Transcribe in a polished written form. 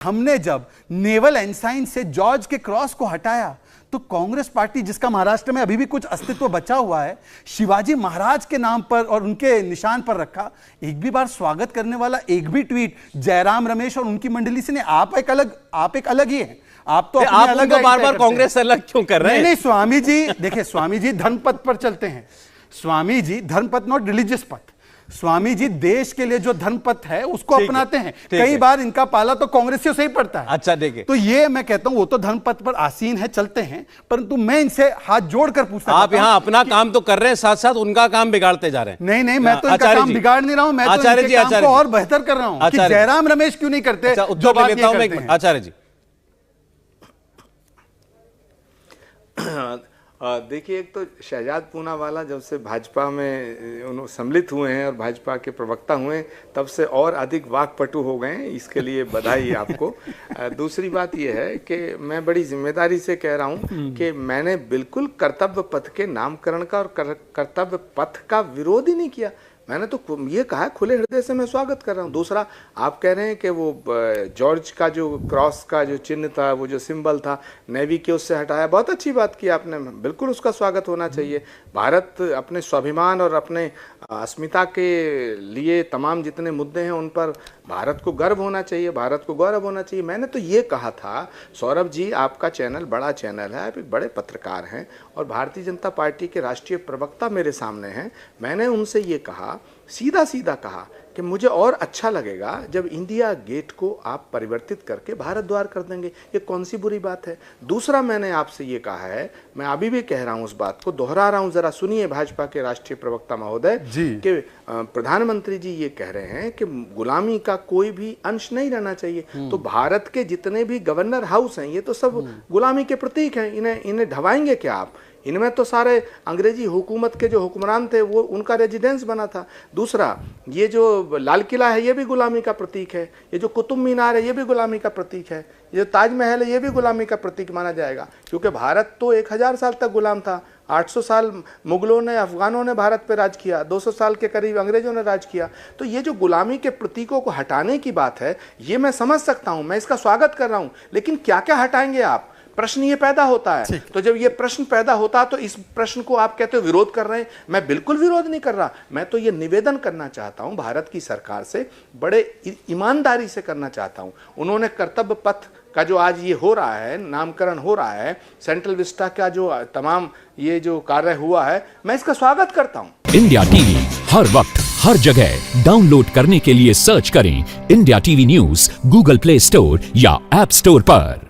हमने जब naval ensign से जॉर्ज के क्रॉस को हटाया तो कांग्रेस पार्टी, जिसका महाराष्ट्र में अभी भी कुछ अस्तित्व बचा हुआ है, शिवाजी महाराज के नाम पर और उनके निशान पर रखा। एक भी बार स्वागत करने वाला एक भी ट्वीट जयराम रमेश और उनकी मंडली से नहीं। आप एक अलग ही है। आप तो आप अलग बार-बार कांग्रेस अलग क्यों कर रहे हैं? नहीं स्वामी जी, देखिए स्वामी जी धर्मपथ पर चलते हैं। स्वामी जी धर्मपथ, नॉट रिलीजियस पथ। स्वामी जी देश के लिए जो धर्मपथ है उसको अपनाते हैं। कई बार इनका पाला तो कांग्रेसियों से ही पड़ता है। अच्छा देखिए, तो ये मैं कहता हूं वो तो धर्मपथ पर आसीन है, चलते हैं, परंतु मैं इनसे हाथ जोड़कर पूछता हूं, आप यहाँ अपना काम तो कर रहे हैं, साथ साथ उनका काम बिगाड़ते जा रहे हैं। नहीं, मैं तो इनका काम बिगाड़ नहीं रहा हूं, मैं तो इनके काम को और बेहतर कर रहा हूं। कि जयराम रमेश क्यों नहीं करते? आचार्य जी देखिए, एक तो शहजाद पूनावाला जब से भाजपा में सम्मिलित हुए हैं और भाजपा के प्रवक्ता हुए हैं, तब से और अधिक वाकपटु हो गए हैं। इसके लिए बधाई आपको। दूसरी बात यह है कि मैं बड़ी जिम्मेदारी से कह रहा हूं कि मैंने बिल्कुल कर्तव्य पथ के नामकरण का और कर्तव्य पथ का विरोध ही नहीं किया। मैंने तो ये कहा खुले हृदय से मैं स्वागत कर रहा हूँ। दूसरा, आप कह रहे हैं कि वो जॉर्ज का जो क्रॉस का जो चिन्ह था, वो जो सिंबल था, नेवी के उससे हटाया। बहुत अच्छी बात की आपने, बिल्कुल उसका स्वागत होना चाहिए। भारत अपने स्वाभिमान और अपने अस्मिता के लिए तमाम जितने मुद्दे हैं उन पर भारत को गर्व होना चाहिए, भारत को गौरव होना चाहिए। मैंने तो ये कहा था, सौरभ जी आपका चैनल बड़ा चैनल है, आप एक बड़े पत्रकार हैं और भारतीय जनता पार्टी के राष्ट्रीय प्रवक्ता मेरे सामने हैं। मैंने उनसे ये कहा, सीधा कहा कि मुझे और अच्छा लगेगा जब इंडिया गेट को आप परिवर्तित करके भारत द्वार कर देंगे। ये कौन सी बुरी बात है? दूसरा, मैंने आपसे ये कहा है, मैं अभी भी कह रहा हूं, उस बात को दोहरा रहा हूं, जरा सुनिए भाजपा के राष्ट्रीय प्रवक्ता महोदय कि प्रधानमंत्री जी ये कह रहे हैं कि गुलामी का कोई भी अंश नहीं रहना चाहिए। तो भारत के जितने भी गवर्नर हाउस हैं ये तो सब गुलामी के प्रतीक हैं। इन्हें ढवाएंगे क्या आप? इनमें तो सारे अंग्रेजी हुकूमत के जो हुक्मरान थे वो उनका रेजिडेंस बना था। दूसरा, ये जो लाल किला है ये भी गुलामी का प्रतीक है, ये जो कुतुब मीनार है ये भी गुलामी का प्रतीक है, ये ताजमहल है ये भी गुलामी का प्रतीक माना जाएगा। क्योंकि भारत तो 1000 साल तक गुलाम था। 800 साल मुगलों ने, अफगानों ने भारत पे राज किया, 200 साल के करीब अंग्रेजों ने राज किया। तो ये जो गुलामी के प्रतीकों को हटाने की बात है, ये मैं समझ सकता हूँ, मैं इसका स्वागत कर रहा हूँ, लेकिन क्या क्या हटाएंगे आप? प्रश्न ये पैदा होता है। तो जब ये प्रश्न पैदा होता तो इस प्रश्न को आप कहते हो विरोध कर रहे हैं। मैं बिल्कुल विरोध नहीं कर रहा, मैं तो ये निवेदन करना चाहता हूं भारत की सरकार से, बड़े ईमानदारी से करना चाहता हूं। उन्होंने कर्तव्य पथ का जो आज ये हो रहा है, नामकरण हो रहा है, सेंट्रल विस्टा का जो तमाम ये जो कार्य हुआ है, मैं इसका स्वागत करता हूं। इंडिया टीवी हर वक्त हर जगह डाउनलोड करने के लिए सर्च करें India TV news Google play store या ऐप स्टोर पर।